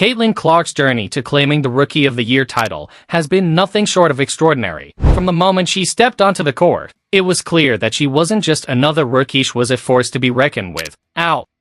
Caitlin Clark's journey to claiming the Rookie of the Year title has been nothing short of extraordinary. From the moment she stepped onto the court, it was clear that she wasn't just another rookie, she was a force to be reckoned with.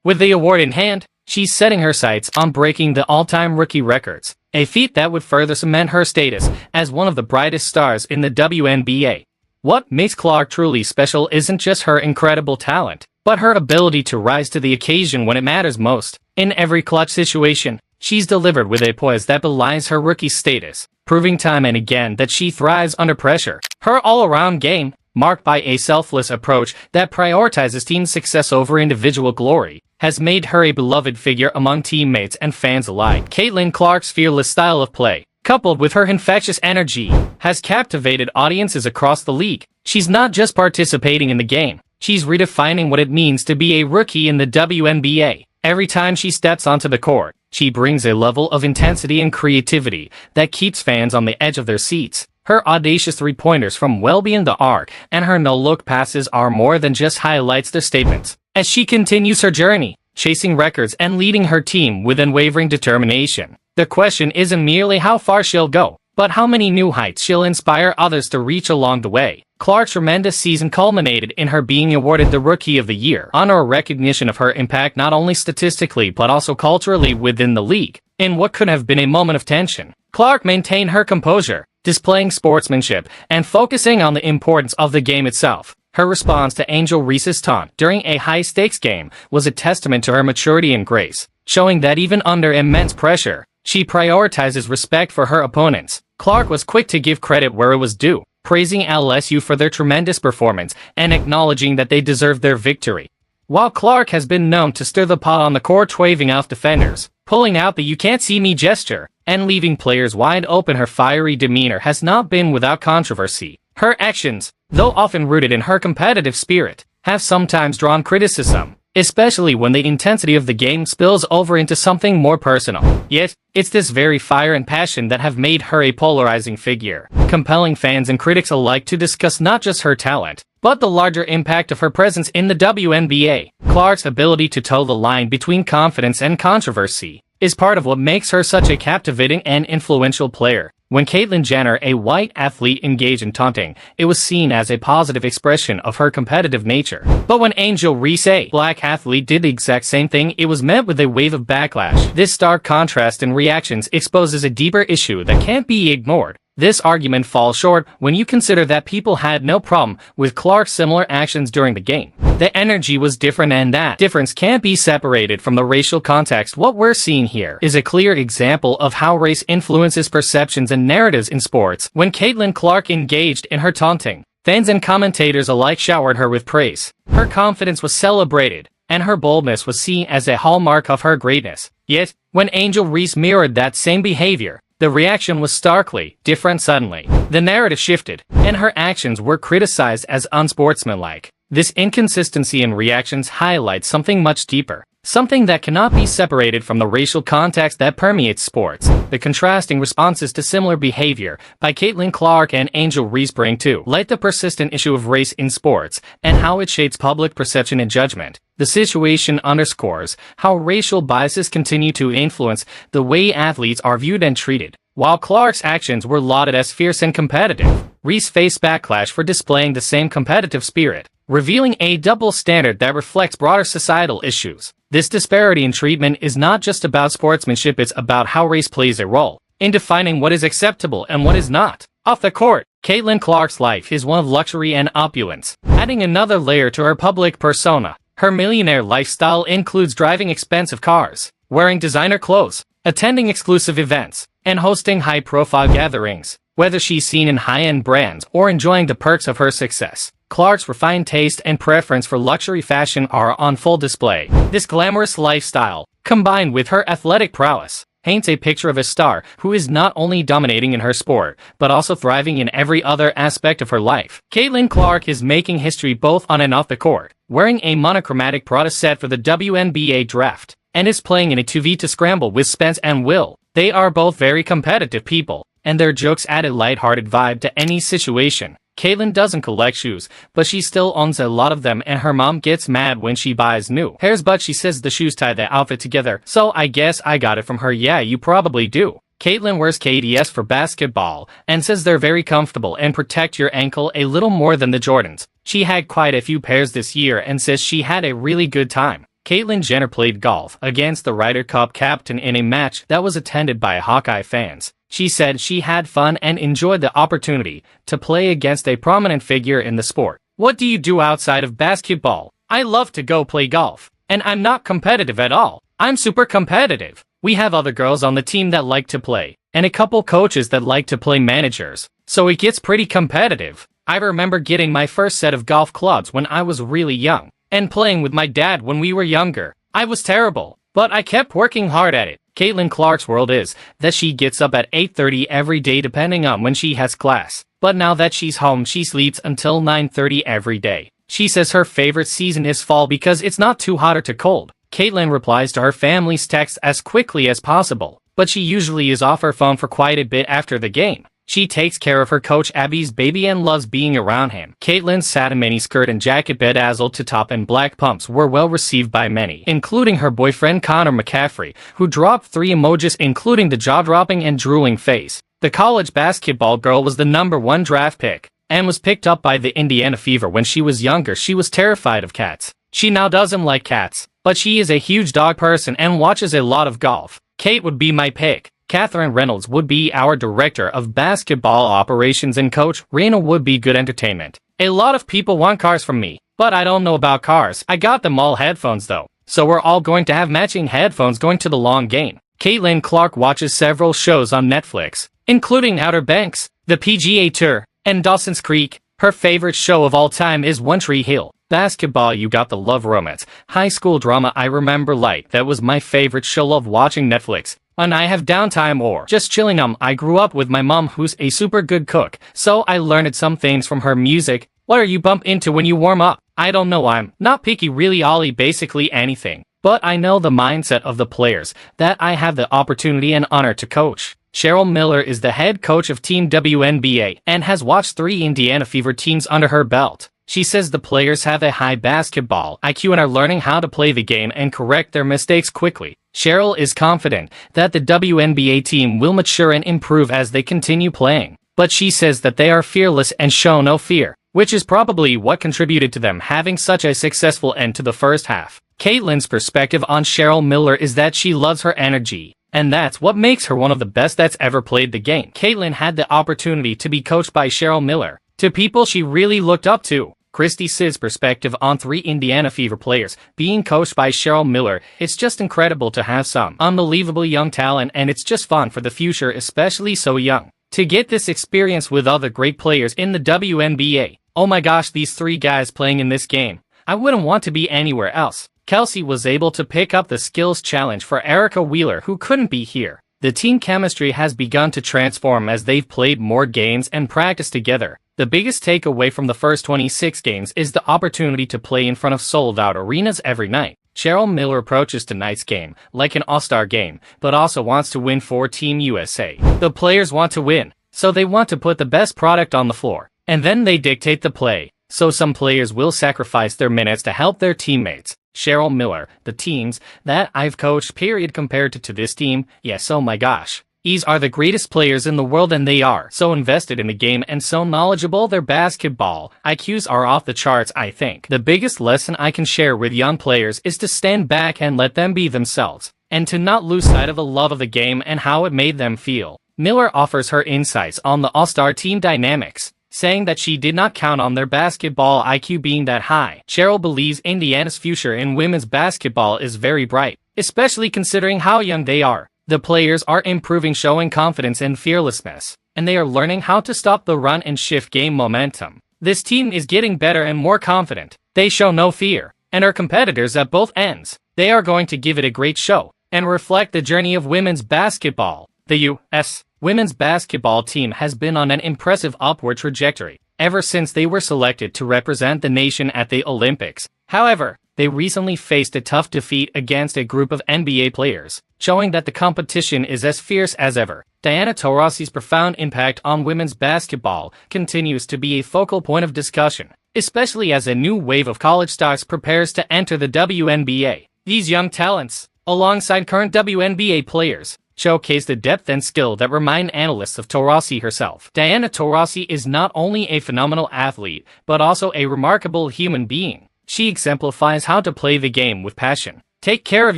With the award in hand, she's setting her sights on breaking the all-time rookie records, a feat that would further cement her status as one of the brightest stars in the WNBA. What makes Clark truly special isn't just her incredible talent, but her ability to rise to the occasion when it matters most. In every clutch situation, she's delivered with a poise that belies her rookie status, proving time and again that she thrives under pressure. Her all-around game, marked by a selfless approach that prioritizes team success over individual glory, has made her a beloved figure among teammates and fans alike. Caitlin Clark's fearless style of play, coupled with her infectious energy, has captivated audiences across the league. She's not just participating in the game, she's redefining what it means to be a rookie in the WNBA. Every time she steps onto the court, she brings a level of intensity and creativity that keeps fans on the edge of their seats. Her audacious three-pointers from well beyond the arc and her no-look passes are more than just highlights, they're statements. As she continues her journey, chasing records and leading her team with unwavering determination, the question isn't merely how far she'll go, but how many new heights she'll inspire others to reach along the way. Clark's tremendous season culminated in her being awarded the Rookie of the Year, honor a recognition of her impact not only statistically but also culturally within the league. In what could have been a moment of tension, Clark maintained her composure, displaying sportsmanship and focusing on the importance of the game itself. Her response to Angel Reese's taunt during a high-stakes game was a testament to her maturity and grace, showing that even under immense pressure, she prioritizes respect for her opponents. Clark was quick to give credit where it was due, praising LSU for their tremendous performance and acknowledging that they deserved their victory. While Clark has been known to stir the pot on the court, waving off defenders, pulling out the "you can't see me" gesture, and leaving players wide open, her fiery demeanor has not been without controversy. Her actions, though often rooted in her competitive spirit, have sometimes drawn criticism, especially when the intensity of the game spills over into something more personal. Yet, it's this very fire and passion that have made her a polarizing figure, compelling fans and critics alike to discuss not just her talent, but the larger impact of her presence in the WNBA. Clark's ability to toe the line between confidence and controversy is part of what makes her such a captivating and influential player. When Caitlyn Jenner, a white athlete, engaged in taunting, it was seen as a positive expression of her competitive nature. But when Angel Reese, a black athlete, did the exact same thing, it was met with a wave of backlash. This stark contrast in reactions exposes a deeper issue that can't be ignored. This argument falls short when you consider that people had no problem with Clark's similar actions during the game. The energy was different, and that difference can't be separated from the racial context. What we're seeing here is a clear example of how race influences perceptions and narratives in sports. When Caitlin Clark engaged in her taunting, fans and commentators alike showered her with praise. Her confidence was celebrated, and her boldness was seen as a hallmark of her greatness. Yet, when Angel Reese mirrored that same behavior, the reaction was starkly different. Suddenly, the narrative shifted, and her actions were criticized as unsportsmanlike. This inconsistency in reactions highlights something much deeper, something that cannot be separated from the racial context that permeates sports. The contrasting responses to similar behavior by Caitlin Clark and Angel Reese bring to light the persistent issue of race in sports and how it shapes public perception and judgment. The situation underscores how racial biases continue to influence the way athletes are viewed and treated. While Clark's actions were lauded as fierce and competitive, Reese faced backlash for displaying the same competitive spirit, revealing a double standard that reflects broader societal issues. This disparity in treatment is not just about sportsmanship, it's about how race plays a role in defining what is acceptable and what is not. Off the court, Caitlin Clark's life is one of luxury and opulence, adding another layer to her public persona. Her millionaire lifestyle includes driving expensive cars, wearing designer clothes, attending exclusive events, and hosting high-profile gatherings. Whether she's seen in high-end brands or enjoying the perks of her success, Clark's refined taste and preference for luxury fashion are on full display. This glamorous lifestyle, combined with her athletic prowess, paints a picture of a star who is not only dominating in her sport, but also thriving in every other aspect of her life. Caitlin Clark is making history both on and off the court, wearing a monochromatic Prada set for the WNBA draft, and is playing in a 2v to scramble with Spence and Will. They are both very competitive people, and their jokes add a lighthearted vibe to any situation. Caitlyn doesn't collect shoes, but she still owns a lot of them and her mom gets mad when she buys new pairs, but she says the shoes tie the outfit together, so I guess I got it from her. Yeah, you probably do. Caitlyn wears KDS for basketball and says they're very comfortable and protect your ankle a little more than the Jordans. She had quite a few pairs this year and says she had a really good time. Caitlyn Jenner played golf against the Ryder Cup captain in a match that was attended by Hawkeye fans. She said she had fun and enjoyed the opportunity to play against a prominent figure in the sport. What do you do outside of basketball? I love to go play golf. And I'm not competitive at all. I'm super competitive. We have other girls on the team that like to play, and a couple coaches that like to play managers. So it gets pretty competitive. I remember getting my first set of golf clubs when I was really young, and playing with my dad when we were younger. I was terrible, but I kept working hard at it. Caitlin Clark's world is that she gets up at 8:30 every day depending on when she has class. But now that she's home, she sleeps until 9:30 every day. She says her favorite season is fall because it's not too hot or too cold. Caitlyn replies to her family's texts as quickly as possible, but she usually is off her phone for quite a bit after the game. She takes care of her coach Abby's baby and loves being around him. Caitlyn's satin mini skirt and jacket bedazzled to top and black pumps were well received by many, including her boyfriend Connor McCaffrey, who dropped 3 emojis including the jaw-dropping and drooling face. The college basketball girl was the #1 draft pick, and was picked up by the Indiana Fever when she was younger. She was terrified of cats. She now doesn't like cats, but she is a huge dog person and watches a lot of golf. Kate would be my pick. Catherine Reynolds would be our director of basketball operations and coach Rena would be good entertainment. A lot of people want cars from me, but I don't know about cars. I got them all headphones though, so we're all going to have matching headphones going to the long game. Caitlin Clark watches several shows on Netflix, including Outer Banks, the PGA Tour, and Dawson's Creek. Her favorite show of all time is One Tree Hill. Basketball, you got the love romance. High school drama, I remember Light. That was my favorite show. Love watching Netflix. When I have downtime or just chilling. I grew up with my mom who's a super good cook, so I learned some things from her. Music. What are you bump into when you warm up? I don't know, I'm not picky really, Ollie, basically anything. But I know the mindset of the players that I have the opportunity and honor to coach. Cheryl Miller is the head coach of Team WNBA and has watched 3 Indiana Fever teams under her belt. She says the players have a high basketball IQ and are learning how to play the game and correct their mistakes quickly. Cheryl is confident that the WNBA team will mature and improve as they continue playing. But she says that they are fearless and show no fear, which is probably what contributed to them having such a successful end to the first half. Caitlin's perspective on Cheryl Miller is that she loves her energy, and that's what makes her one of the best that's ever played the game. Caitlin had the opportunity to be coached by Cheryl Miller, to people she really looked up to. Christy Sid's perspective on 3 Indiana Fever players being coached by Cheryl Miller. It's just incredible to have some unbelievable young talent, and it's just fun for the future, especially so young, to get this experience with other great players in the WNBA. Oh my gosh, these 3 guys playing in this game. I wouldn't want to be anywhere else. Kelsey was able to pick up the skills challenge for Erica Wheeler, who couldn't be here. The team chemistry has begun to transform as they've played more games and practiced together. The biggest takeaway from the first 26 games is the opportunity to play in front of sold-out arenas every night. Cheryl Miller approaches tonight's game like an all-star game, but also wants to win for Team USA. The players want to win, so they want to put the best product on the floor, and then they dictate the play. So some players will sacrifice their minutes to help their teammates. Cheryl Miller, the teams that I've coached compared to this team, yes, oh my gosh. These are the greatest players in the world, and they are so invested in the game and so knowledgeable. Their basketball IQs are off the charts. I think the biggest lesson I can share with young players is to stand back and let them be themselves, and to not lose sight of the love of the game and how it made them feel. Miller offers her insights on the all-star team dynamics, saying that she did not count on their basketball IQ being that high. Cheryl believes Indiana's future in women's basketball is very bright, especially considering how young they are. The players are improving, showing confidence and fearlessness, and they are learning how to stop the run and shift game momentum. This team is getting better and more confident. They show no fear, and are competitors at both ends. They are going to give it a great show, and reflect the journey of women's basketball. The U.S. women's basketball team has been on an impressive upward trajectory ever since they were selected to represent the nation at the Olympics. However, they recently faced a tough defeat against a group of NBA players, showing that the competition is as fierce as ever. Diana Taurasi's profound impact on women's basketball continues to be a focal point of discussion, especially as a new wave of college stars prepares to enter the WNBA. These young talents, alongside current WNBA players, showcase the depth and skill that remind analysts of Taurasi herself. Diana Taurasi is not only a phenomenal athlete, but also a remarkable human being. She exemplifies how to play the game with passion, take care of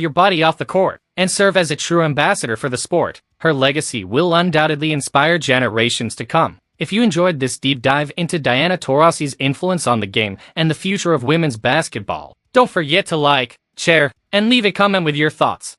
your body off the court, and serve as a true ambassador for the sport. Her legacy will undoubtedly inspire generations to come. If you enjoyed this deep dive into Diana Taurasi's influence on the game and the future of women's basketball, don't forget to like, share, and leave a comment with your thoughts.